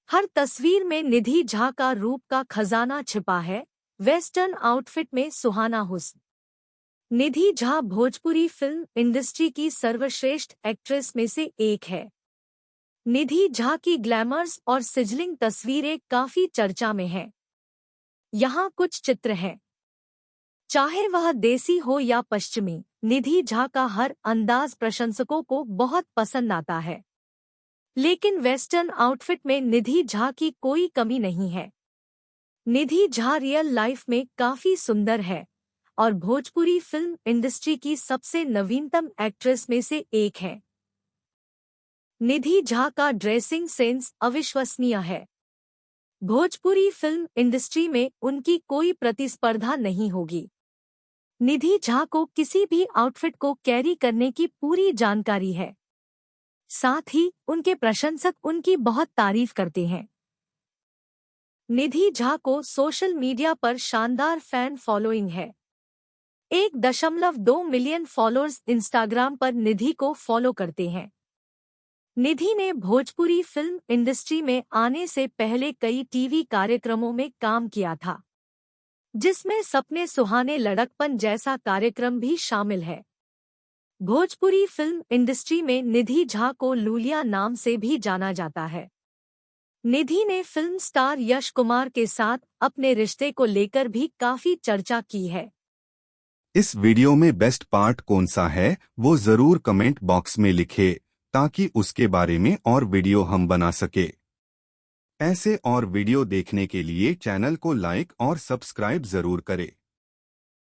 हर तस्वीर में निधि झा का रूप का खजाना छिपा है। वेस्टर्न आउटफिट में सुहाना हुस्न। निधि झा भोजपुरी फिल्म इंडस्ट्री की सर्वश्रेष्ठ एक्ट्रेस में से एक है। निधि झा की ग्लैमर्स और सिजलिंग तस्वीरें काफी चर्चा में हैं। यहाँ कुछ चित्र हैं। चाहे वह देसी हो या पश्चिमी, निधि झा का हर अंदाज प्रशंसकों को बहुत पसंद आता है। लेकिन वेस्टर्न आउटफिट में निधि झा की कोई कमी नहीं है। निधि झा रियल लाइफ में काफी सुंदर है और भोजपुरी फिल्म इंडस्ट्री की सबसे नवीनतम एक्ट्रेस में से एक है। निधि झा का ड्रेसिंग सेंस अविश्वसनीय है। भोजपुरी फिल्म इंडस्ट्री में उनकी कोई प्रतिस्पर्धा नहीं होगी। निधि झा को किसी भी आउटफिट को कैरी करने की पूरी जानकारी है। साथ ही उनके प्रशंसक उनकी बहुत तारीफ करते हैं। निधि झा को सोशल मीडिया पर शानदार फैन फॉलोइंग है। 1.2 मिलियन फॉलोअर्स इंस्टाग्राम पर निधि को फॉलो करते हैं। निधि ने भोजपुरी फिल्म इंडस्ट्री में आने से पहले कई टीवी कार्यक्रमों में काम किया था, जिसमें सपने सुहाने लड़कपन जैसा कार्यक्रम भी शामिल है। भोजपुरी फिल्म इंडस्ट्री में निधि झा को लूलिया नाम से भी जाना जाता है। निधि ने फिल्म स्टार यश कुमार के साथ अपने रिश्ते को लेकर भी काफी चर्चा की है। इस वीडियो में बेस्ट पार्ट कौन सा है वो जरूर कमेंट बॉक्स में लिखे, ताकि उसके बारे में और वीडियो हम बना सके। ऐसे और वीडियो देखने के लिए चैनल को लाइक और सब्सक्राइब जरूर करें।